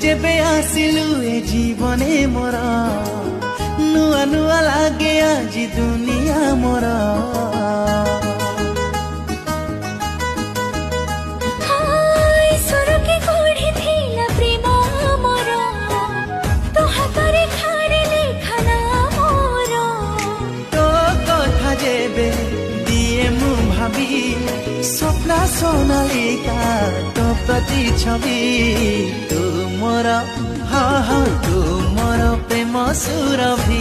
जेबे आसिलु ए जीवने मोर नुआ नुआ लागे आज दुनिया मोर स्वप्न सोनालिका तो प्रति छवि तुमर हाँ हाँ तुमर प्रेम सुरभि।